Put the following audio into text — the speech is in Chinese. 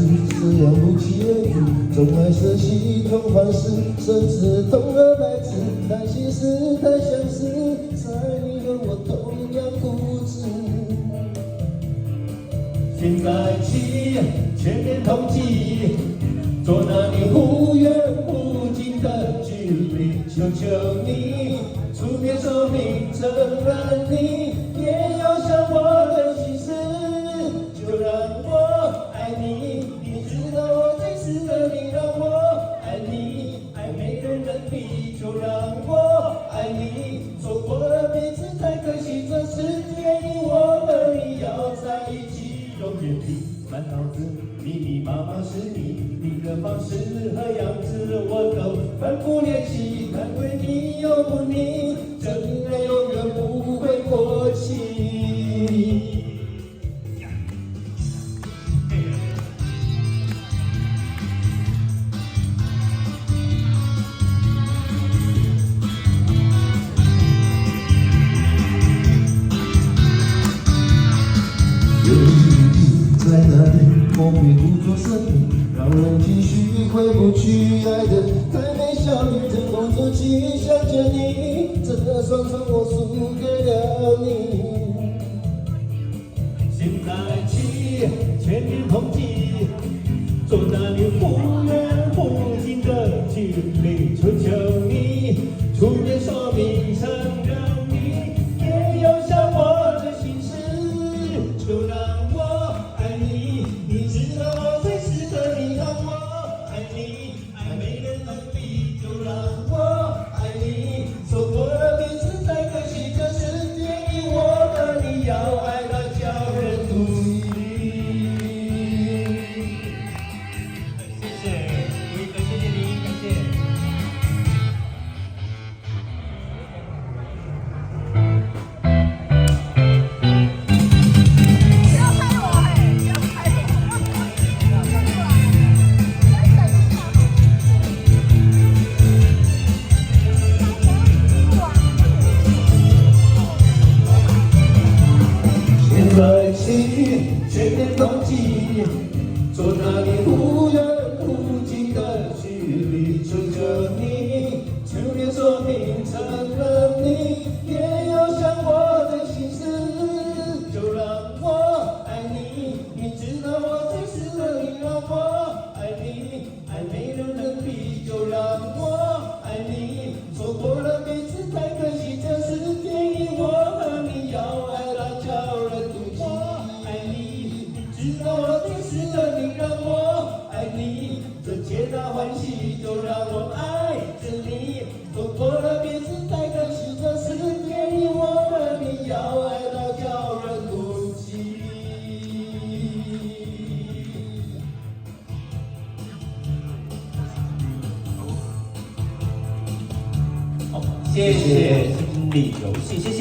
是这样不期而遇，总爱设系统方式，甚至同而白痴，但心事太相似，在你和我同样固执。现在起，全面统计，做那里忽远忽近的距离，求求你出面说明，承认你也要想我的心事，就让我爱你，你知道我最适合你，让我爱你，爱没人能比，就让我爱你，错过了彼此太可惜，这世界里我和你要在一起。永远的满脑子密密麻麻是你，你的方式和样子我都反复练习，难为你又不腻，真爱永远不会过期。在那里，我会故作神秘，让人继续回不去爱的太美小女，趁工作期想着你，这双唇我输给了你。现在起，全面统计，做那里忽远忽近的距离，求求你出面说明，承认你也有想我的心事，就让我爱你，你知道我最适合你，让我爱你，爱没人能比，就让我爱你，错过了彼此太可惜，这世界里我和你要爱到叫人哭泣。谢谢吴亦哥，谢谢您，感谢。在起，全面统计，做那里忽远忽近的距离，求求你出面说明，承认你也有想我的心事，就让我爱你，你知道我最适合你，让我爱你，爱没人能比，就让我爱你，错过了彼此太可惜，这世界里我和你要爱到叫人哭泣。知道我最适合你，让我爱你，这皆大欢喜，就让我爱着你。错过了彼此太可惜，这世界里我和你要爱到叫人哭泣。好，谢谢心理游戏，谢谢。